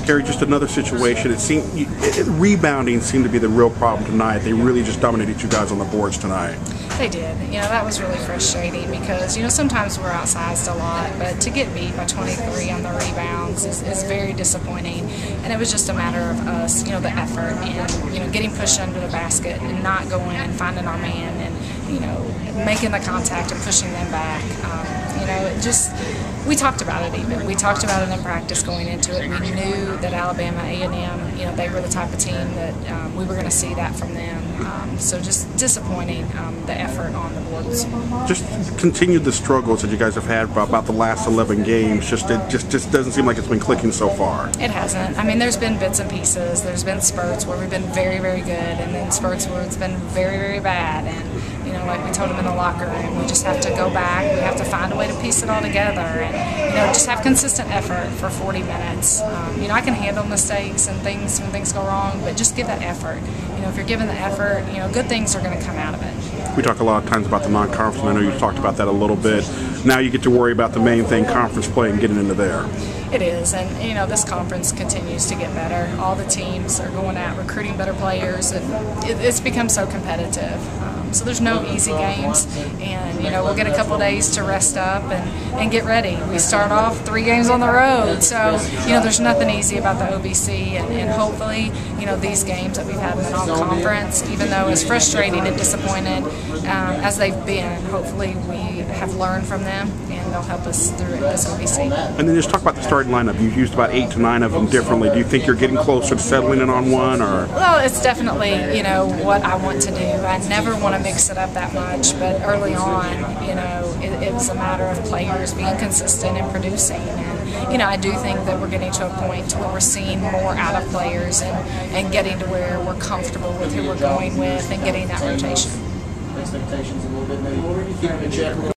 Carrie, just another situation. It seemed rebounding seemed to be the real problem tonight. They really just dominated you guys on the boards tonight. They did. You know, that was really frustrating because, you know, sometimes we're outsized a lot, but to get beat by 23 on the rebounds is very disappointing. And it was just a matter of us, you know, the effort and, you know, getting pushed under the basket and not going and finding our man and, you know, making the contact and pushing them back. You know, it just, we talked about it even. We talked about it in practice going into it. We knew that Alabama A&M, you know, they were the type of team that we were going to see that from them. So just disappointing, the effort on the boards. Just continue the struggles that you guys have had about the last 11 games. It just doesn't seem like it's been clicking so far. It hasn't. I mean, there's been bits and pieces. There's been spurts where we've been very, very good, and then spurts where it's been very, very bad. And, you know, like we told them in the locker room, we just have to go back. We have to find a way to piece it all together and, you know, just have consistent effort for 40 minutes. You know, I can handle mistakes and things when things go wrong, but just give that effort. You know, if you're giving the effort, you know, good things are going to come out of it. We talk a lot of times about the non-conference, and I know you've talked about that a little bit. Now you get to worry about the main thing, conference play, and getting into there. It is, and you know, this conference continues to get better. All the teams are going out recruiting better players, and it's become so competitive. So there's no easy games, and you know, we'll get a couple days to rest up and get ready. We start off 3 games on the road, so you know, there's nothing easy about the OVC, and hopefully, you know, these games that we've had in the non-conference, even though as frustrating and disappointed as they've been, hopefully we have learned from them, and they'll help us through this OVC. And then just talk about the starting lineup. You've used about 8 to 9 of them differently. Do you think you're getting closer to settling in on one, or? Well, it's definitely, you know, what I want to do. I never want to mix it up that much, but early on, you know, it was a matter of players being consistent and producing. And, you know, I do think that we're getting to a point where we're seeing more out of players and getting to where we're comfortable with who we're going with and getting that rotation. Expectations a little bit, maybe keep it in check.